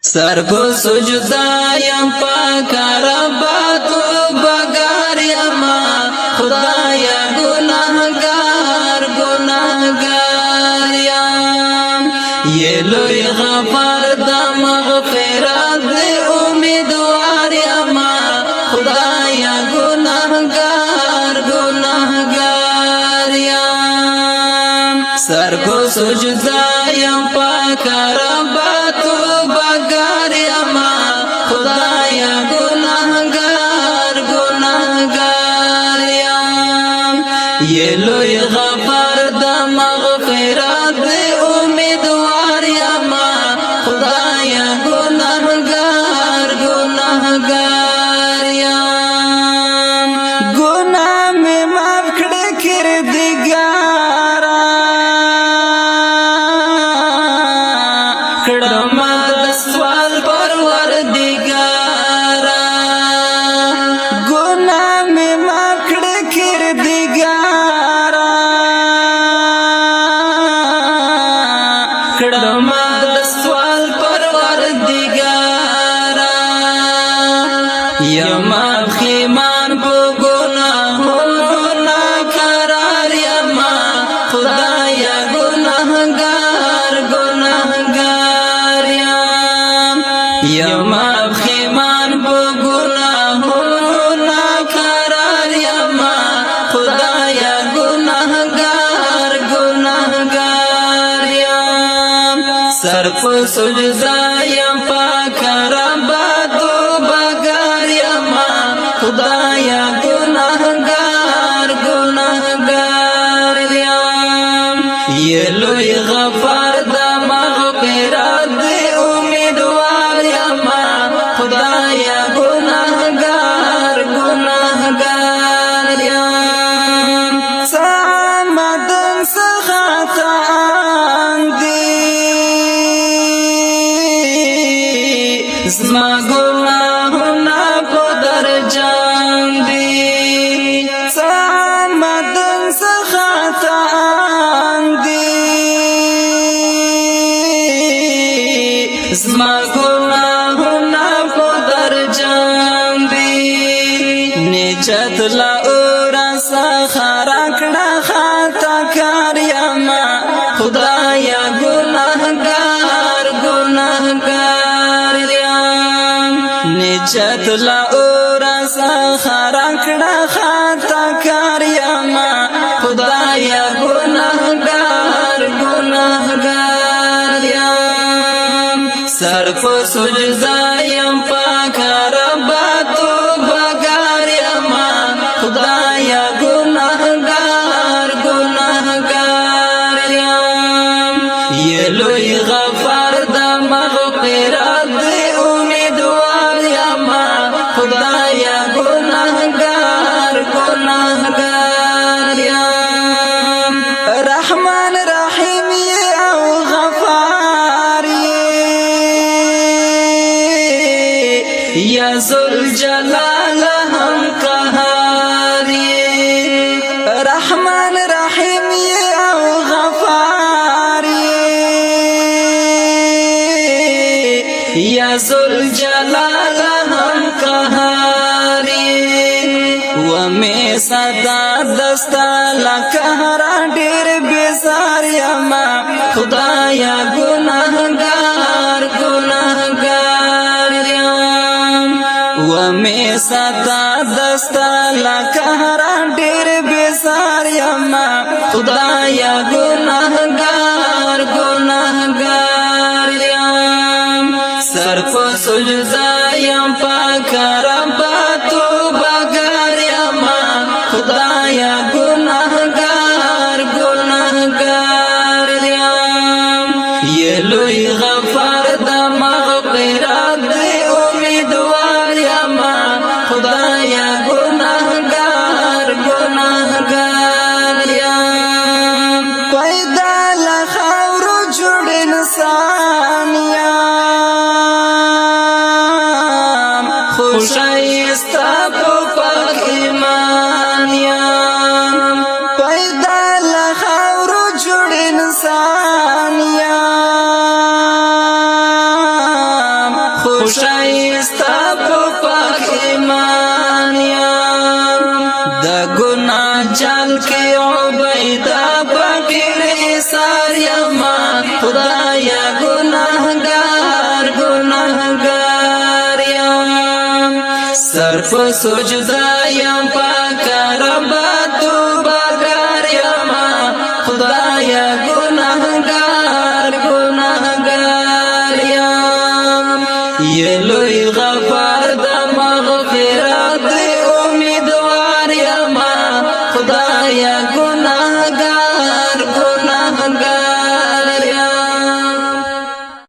سر کو سجدہ یم پاک ربا تو بگار یما خدایا گناہگار گناہگار یم یہ لوی غفار دا مغفرت دے امیدوار یما خدایا گناہگار گناہگار یم سر کو سجدہ یم پاک ربا تو بگار یما خدایا گناہگار گناہگار یم یہ لوی غفار دا مغفرت دے امیدوار یما خدایا گناہگار گناہگار یم گناہ میں معاف کڑے کردگارا کڑما دسوال پروردگارا گناہ میں معاف کڑے کردگارا کڑما دسوال پروردگارا یما خیمان پو گناہونا قرار یما خدایا گناہگار گناہگار یما خیمان پو گناہونا قرار یما خدایا گناہگار گناہگار سر پو سجدہ یم پاک ربا تو بگار یما خدایا گناہگار گناہگار یہ لوی غفار دا مغفرت دے امیدوار یما خدایا گناہگار گناہگار سامدن سخطان دی زما گناہونا پدر جان دی سامدن سخطان دی زما گناہونا پدر جان دی نجات لا اورا سخرا کڑا خطا کار یما خدایا گناہگار گناہگار نجات لا اورا سخرا کڑا خطا کار یما خدایا گناہگار گناہگار سر پو سجدہ یم پاک ربا تو بگار یما خدایا گناہگار گناہگار یہ لوی غفار دا مغفرت دے امیدوار یما خدایا گناہگار گناہگار رحمان رحیم یہ او غفار یا ذوالجلال ہم قہار رحمان رحیم یہ او غفار یا ذوالجلال ہم قہار ومی صدا دستا لکہرا دیر بیزار یما خدایا گناہگار گناہگار ومی صدا دستا لکہرا دیر بیزار یما خدایا گناہگار گناہگار سر پو سجدہ یم پاک ربا تو بگار یما خدایا گناہگار گناہگار یہ لوی غفار دا مغفرت دے امیدوار یما خدایا گناہگار گناہگار پیدا لخاور جوڑ انسان خوشایستا پو پاک ایمان پیدا لخاور جوڑ انسان خوشایستا په پاک ایمان یم د ګناه جال کې عبیدا فقیر ایثار یم خدایا گناهگار یم سر په سجدا یم پاک رب توبهګار یم خدایا گناهگار یم یلوی غفار د مغفرت